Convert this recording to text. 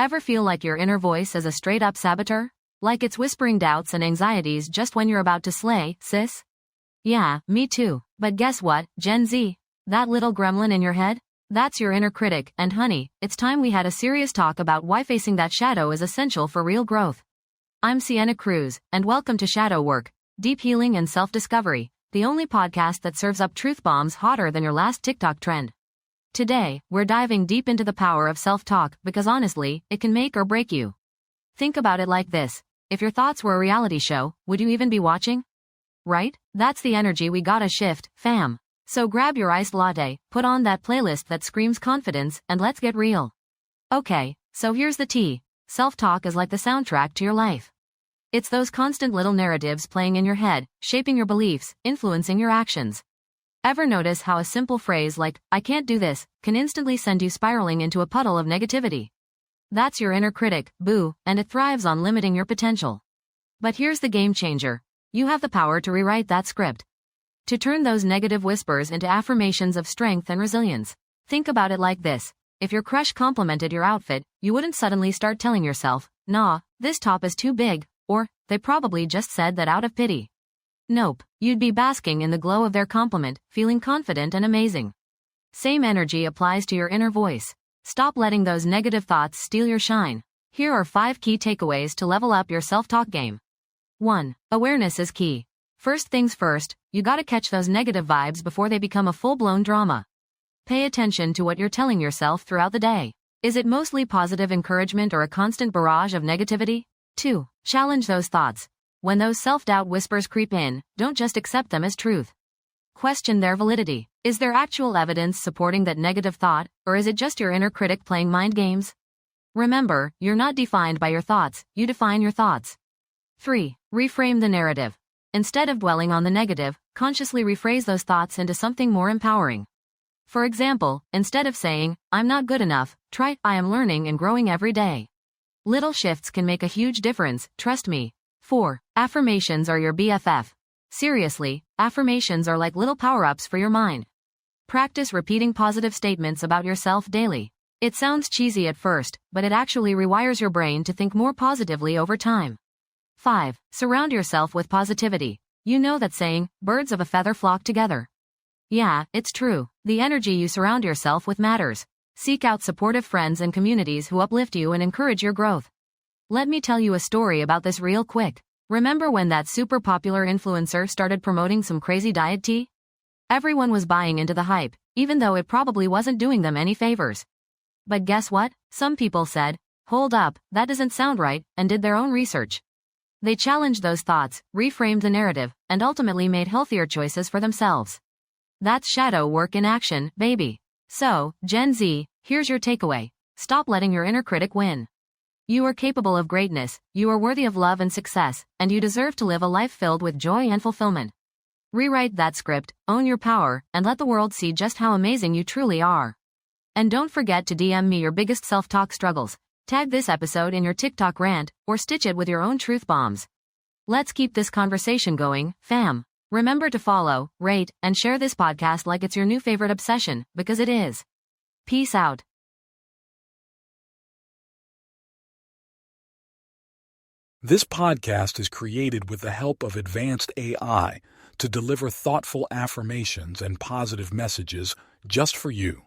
Ever feel like your inner voice is a straight-up saboteur? Like it's whispering doubts and anxieties just when you're about to slay, sis? Yeah, me too. But guess what, Gen Z? That little gremlin in your head? That's your inner critic, and honey, it's time we had a serious talk about why facing that shadow is essential for real growth. I'm Sienna Cruz, and welcome to Shadow Work, Deep Healing and Self-Discovery, the only podcast that serves up truth bombs hotter than your last TikTok trend. Today, we're diving deep into the power of self-talk because honestly, it can make or break you. Think about it like this. If your thoughts were a reality show, would you even be watching? Right? That's the energy we gotta shift, fam. So grab your iced latte, put on that playlist that screams confidence, and let's get real. Okay, so here's the tea. Self-talk is like the soundtrack to your life. It's those constant little narratives playing in your head, shaping your beliefs, influencing your actions. Ever notice how a simple phrase like, "I can't do this," can instantly send you spiraling into a puddle of negativity? That's your inner critic, boo, and it thrives on limiting your potential. But here's the game changer. You have the power to rewrite that script. To turn those negative whispers into affirmations of strength and resilience. Think about it like this. If your crush complimented your outfit, you wouldn't suddenly start telling yourself, "Nah, this top is too big," or, "They probably just said that out of pity." Nope, you'd be basking in the glow of their compliment, feeling confident and amazing. Same energy applies to your inner voice. Stop letting those negative thoughts steal your shine. Here are 5 key takeaways to level up your self-talk game. 1. Awareness is key. First things first, you gotta catch those negative vibes before they become a full-blown drama. Pay attention to what you're telling yourself throughout the day. Is it mostly positive encouragement or a constant barrage of negativity? 2. Challenge those thoughts. When those self-doubt whispers creep in, don't just accept them as truth. Question their validity. Is there actual evidence supporting that negative thought, or is it just your inner critic playing mind games? Remember, you're not defined by your thoughts, you define your thoughts. 3. Reframe the narrative. Instead of dwelling on the negative, consciously rephrase those thoughts into something more empowering. For example, instead of saying, "I'm not good enough," try, "I am learning and growing every day." Little shifts can make a huge difference, trust me. 4. Affirmations are your BFF. Seriously, affirmations are like little power-ups for your mind. Practice repeating positive statements about yourself daily. It sounds cheesy at first, but it actually rewires your brain to think more positively over time. 5. Surround yourself with positivity. You know that saying, "Birds of a feather flock together." Yeah, it's true. The energy you surround yourself with matters. Seek out supportive friends and communities who uplift you and encourage your growth. Let me tell you a story about this real quick. Remember when that super popular influencer started promoting some crazy diet tea? Everyone was buying into the hype, even though it probably wasn't doing them any favors. But guess what? Some people said, "Hold up, that doesn't sound right," and did their own research. They challenged those thoughts, reframed the narrative, and ultimately made healthier choices for themselves. That's shadow work in action, baby. So, Gen Z, here's your takeaway. Stop letting your inner critic win. You are capable of greatness, you are worthy of love and success, and you deserve to live a life filled with joy and fulfillment. Rewrite that script, own your power, and let the world see just how amazing you truly are. And don't forget to DM me your biggest self-talk struggles. Tag this episode in your TikTok rant, or stitch it with your own truth bombs. Let's keep this conversation going, fam. Remember to follow, rate, and share this podcast like it's your new favorite obsession, because it is. Peace out. This podcast is created with the help of advanced AI to deliver thoughtful affirmations and positive messages just for you.